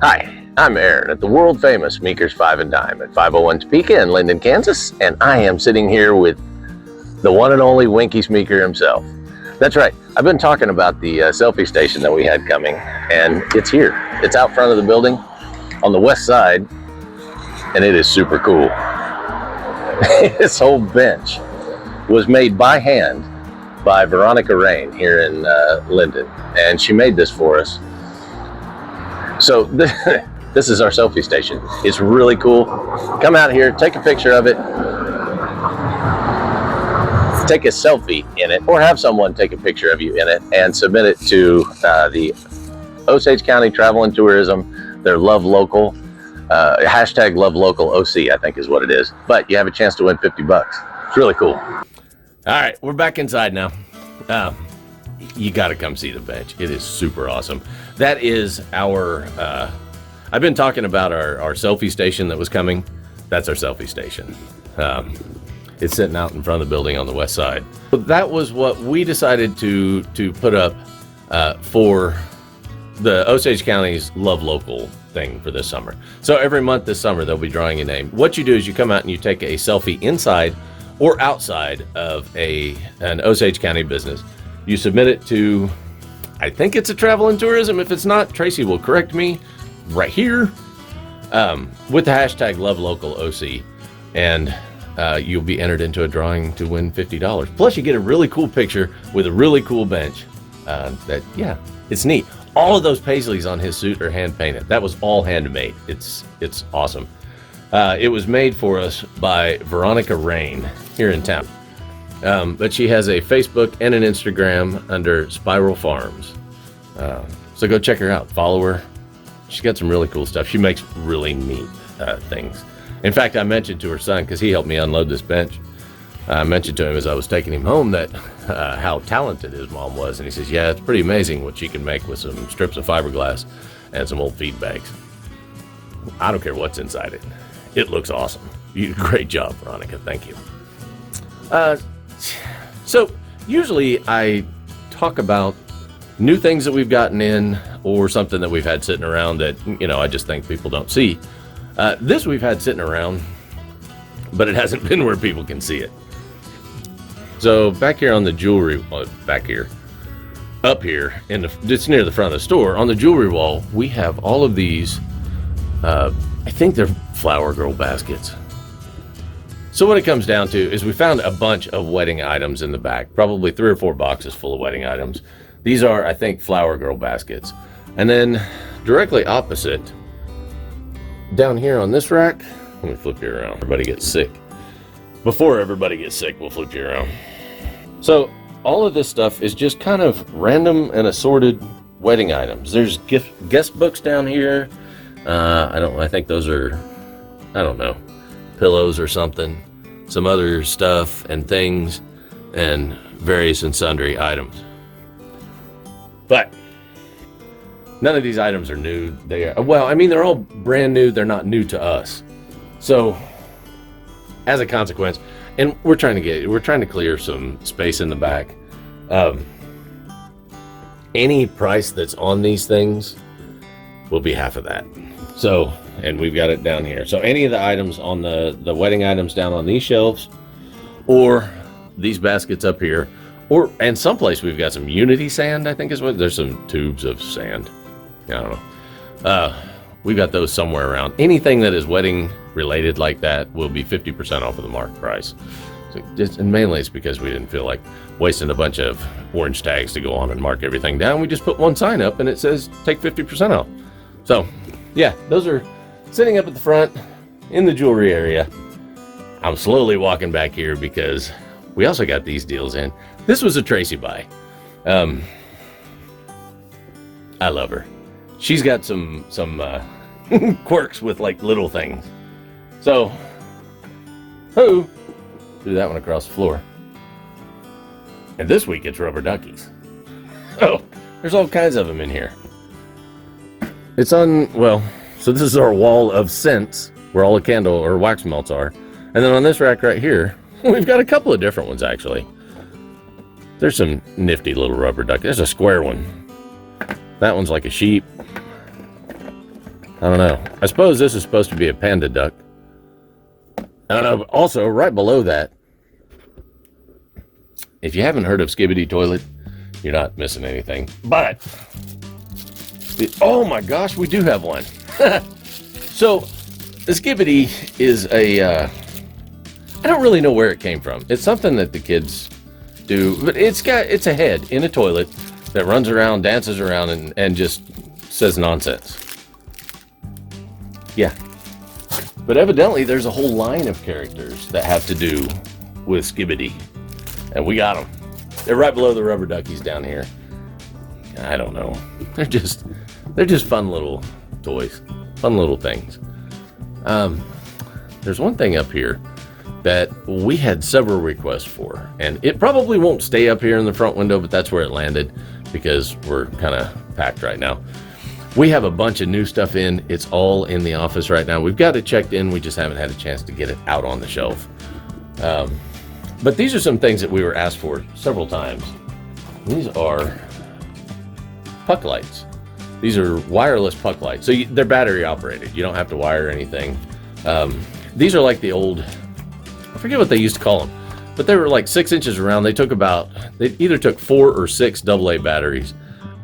Hi, I'm Aaron at the world famous Smeeker's 5 and Dime at 501 Topeka in Linden, Kansas, and I am sitting here with the one and only Winky Smeeker himself. That's right, I've been talking about the selfie station that we had coming, and it's here. It's out front of the building on the west side, and it is super cool. This whole bench was made by hand by Veronica Rain here in Linden, and she made this for us. So this is our selfie station. It's really cool. Come out here, take a picture of it, take a selfie in it, or have someone take a picture of you in it and submit it to the Osage County Travel and Tourism, their Love Local, hashtag Love Local OC, I think is what it is. But you have a chance to win $50. It's really cool. All right, we're back inside now. You got to come see the bench. It is super awesome. That is our, I've been talking about our selfie station that was coming. That's our selfie station. It's sitting out in front of the building on the west side. But that was what we decided to put up for the Osage County's Love Local thing for this summer. So every month this summer, they'll be drawing a name. What you do is you come out and you take a selfie inside or outside of an Osage County business. You submit it to, I think it's a Travel and Tourism. If it's not, Tracy will correct me right here, with the hashtag LoveLocalOC, and you'll be entered into a drawing to win $50. Plus, you get a really cool picture with a really cool bench. It's neat. All of those paisleys on his suit are hand painted. That was all handmade. It's awesome. It was made for us by Veronica Rain here in town. But she has a Facebook and an Instagram under Spiral Farms. So go check her out. Follow her. She's got some really cool stuff. She makes really neat things. In fact, I mentioned to her son, because he helped me unload this bench, I mentioned to him as I was taking him home that how talented his mom was. And he says, yeah, it's pretty amazing what she can make with some strips of fiberglass and some old feed bags. I don't care what's inside it. It looks awesome. You did a great job, Veronica. Thank you. So usually I talk about new things that we've gotten in or something that we've had sitting around that, I just think people don't see. This we've had sitting around, but it hasn't been where people can see it. So back here on the jewelry, up here, it's near the front of the store, on the jewelry wall, we have all of these, I think they're flower girl baskets. So what it comes down to is we found a bunch of wedding items in the back, probably 3 or 4 boxes full of wedding items. These are, I think, flower girl baskets. And then directly opposite, down here on this rack, let me flip you around. Everybody gets sick. Before everybody gets sick, we'll flip you around. So all of this stuff is just kind of random and assorted wedding items. There's guest books down here. I think those are, pillows or something. Some other stuff and things and various and sundry items. But none of these items are new. They're all brand new. They're not new to us. So as a consequence, and we're trying to clear some space in the back. Any price that's on these things will be half of that. So, and we've got it down here. So any of the items on the wedding items down on these shelves, or these baskets up here, and someplace we've got some Unity sand, I think is what, there's some tubes of sand. I don't know. We've got those somewhere around. Anything that is wedding related like that will be 50% off of the market price. So and mainly it's because we didn't feel like wasting a bunch of orange tags to go on and mark everything down. We just put one sign up and it says take 50% off. So yeah, those are sitting up at the front in the jewelry area. I'm slowly walking back here because we also got these deals in. This was a Tracy buy. I love her. She's got some quirks with like little things. So, threw that one across the floor. And this week it's rubber duckies. Oh, there's all kinds of them in here. It's so this is our wall of scents where all the candle or wax melts are. And then on this rack right here, we've got a couple of different ones actually. There's some nifty little rubber duck. There's a square one. That one's like a sheep. I don't know. I suppose this is supposed to be a panda duck. I don't know. But also, right below that, if you haven't heard of Skibidi Toilet, you're not missing anything. But, oh my gosh, we do have one. So, the Skibidi is I don't really know where it came from. It's something that the kids do, but it's a head in a toilet that runs around, dances around, and just says nonsense. Yeah. But evidently, there's a whole line of characters that have to do with Skibidi. And we got them. They're right below the rubber duckies down here. I don't know. They're just fun little toys. Fun little things. There's one thing up here that we had several requests for. And it probably won't stay up here in the front window, but that's where it landed because we're kind of packed right now. We have a bunch of new stuff in. It's all in the office right now. We've got it checked in. We just haven't had a chance to get it out on the shelf. But these are some things that we were asked for several times. These are puck lights. These are wireless puck lights. So they're battery operated. You don't have to wire anything. These are like the old, I forget what they used to call them, but they were like 6 inches around. They either took 4 or 6 AA batteries,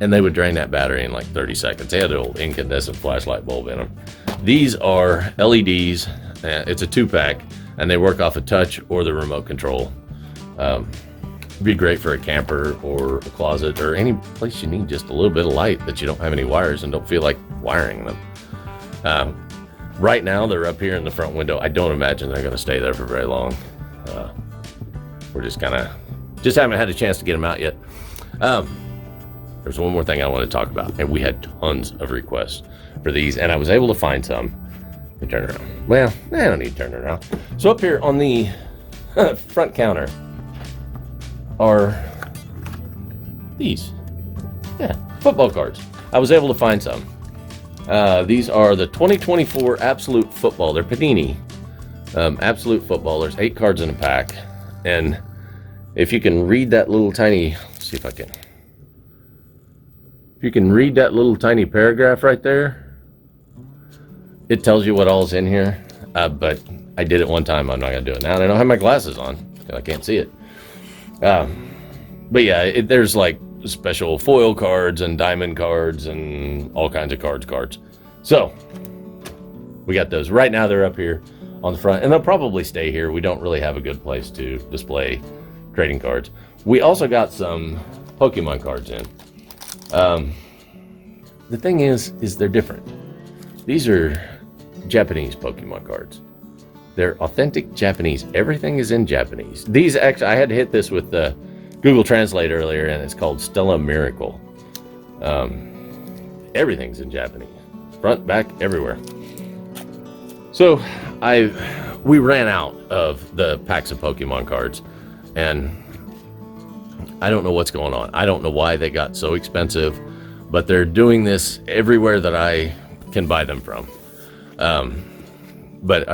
and they would drain that battery in like 30 seconds. They had an old incandescent flashlight bulb in them. These are LEDs. It's a 2-pack, and they work off a touch or the remote control. Be great for a camper or a closet or any place you need just a little bit of light that you don't have any wires and don't feel like wiring them. Right now, they're up here in the front window. I don't imagine they're going to stay there for very long. We're just haven't had a chance to get them out yet. There's one more thing I want to talk about, and we had tons of requests for these, and I was able to find some. Let me turn around. Well, I don't need to turn it around. So up here on the front counter are these. Yeah, football cards. I was able to find some. These are the 2024 Absolute Football. They're Panini. Absolute Football. There's 8 cards in a pack. And if you can read that little tiny, let's see if I can. If you can read that little tiny paragraph right there, it tells you what all's in here. But I did it one time. I'm not going to do it now. And I don't have my glasses on. I can't see it. But yeah, there's like special foil cards and diamond cards and all kinds of cards. So we got those. Right now they're up here on the front, and they'll probably stay here. We don't really have a good place to display trading cards. We also got some Pokemon cards in. The thing is they're different. These are Japanese Pokemon cards. They're authentic Japanese. Everything is in Japanese. These actually, I had to hit this with the Google Translate earlier, and it's called Stella Miracle. Everything's in Japanese. Front, back, everywhere. So we ran out of the packs of Pokemon cards, and I don't know what's going on. I don't know why they got so expensive, but they're doing this everywhere that I can buy them from. But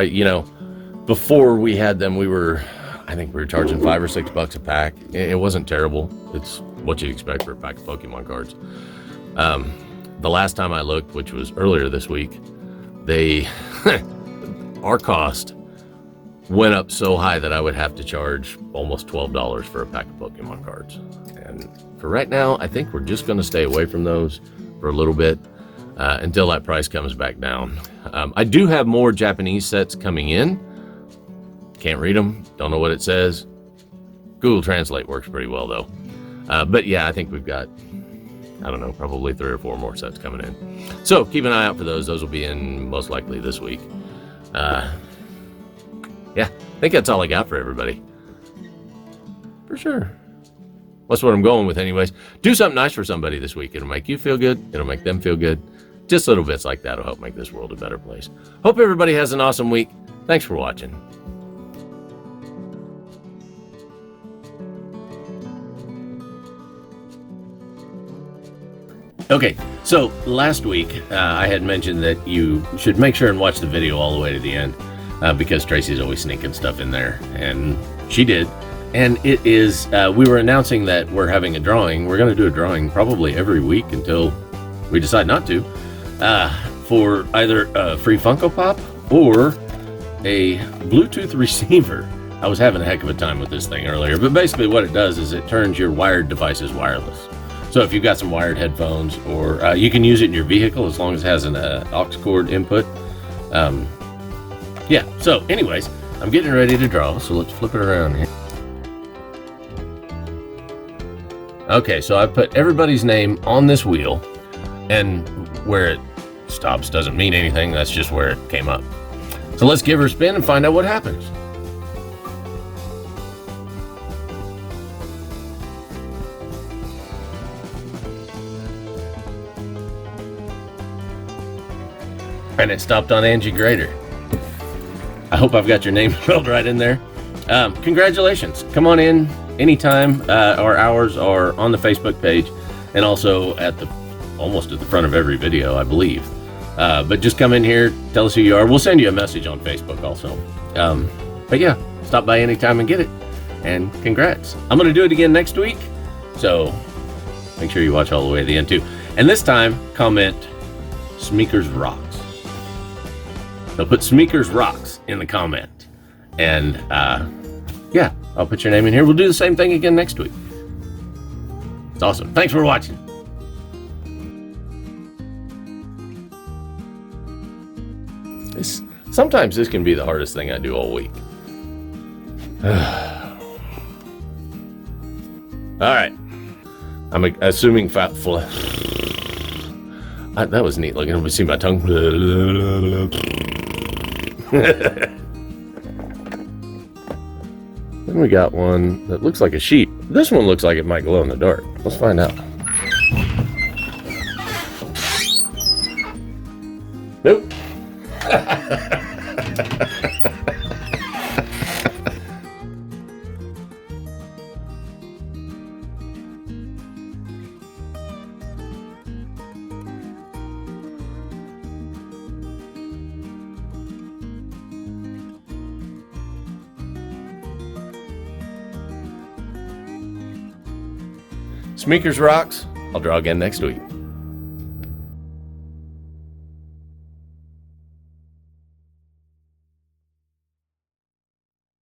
before we had them, I think we were charging $5 or $6 a pack. It wasn't terrible. It's what you'd expect for a pack of Pokemon cards. The last time I looked, which was earlier this week, our cost went up so high that I would have to charge almost $12 for a pack of Pokemon cards. And for right now, I think we're just going to stay away from those for a little bit until that price comes back down. I do have more Japanese sets coming in. Can't read them. Don't know what it says. Google Translate works pretty well, though. But yeah, I think we've got, I don't know, probably 3 or 4 more sets coming in. So keep an eye out for those. Those will be in most likely this week. Yeah, I think that's all I got for everybody. For sure. That's what I'm going with anyways. Do something nice for somebody this week. It'll make you feel good. It'll make them feel good. Just little bits like that will help make this world a better place. Hope everybody has an awesome week. Thanks for watching. Okay, so last week I had mentioned that you should make sure and watch the video all the way to the end because Tracy's always sneaking stuff in there, and she did. And it is, we were announcing that we're having a drawing. We're going to do a drawing probably every week until we decide not to, for either a free Funko Pop or a Bluetooth receiver. I was having a heck of a time with this thing earlier, but basically what it does is it turns your wired devices wireless. So if you've got some wired headphones, or you can use it in your vehicle as long as it has an aux cord input. Yeah, so anyways, I'm getting ready to draw, so let's flip it around here. Okay, so I put everybody's name on this wheel, and where it stops doesn't mean anything, that's just where it came up. So let's give her a spin and find out what happens. And it stopped on Angie Grader. I hope I've got your name spelled right in there. Congratulations. Come on in anytime. Our hours are on the Facebook page and also almost at the front of every video, I believe. But just come in here, tell us who you are. We'll send you a message on Facebook also. But yeah, stop by anytime and get it. And congrats. I'm going to do it again next week. So make sure you watch all the way to the end too. And this time, comment Smeeker's Rocks. So put Smeeker's Rocks in the comment. And yeah, I'll put your name in here. We'll do the same thing again next week. It's awesome. Thanks for watching. Sometimes this can be the hardest thing I do all week. All right. I'm assuming fat that was neat looking. Let me see my tongue. Then we got one that looks like a sheep. This one looks like it might glow in the dark. Let's find out. Nope. Smeeker's Rocks. I'll draw again next week.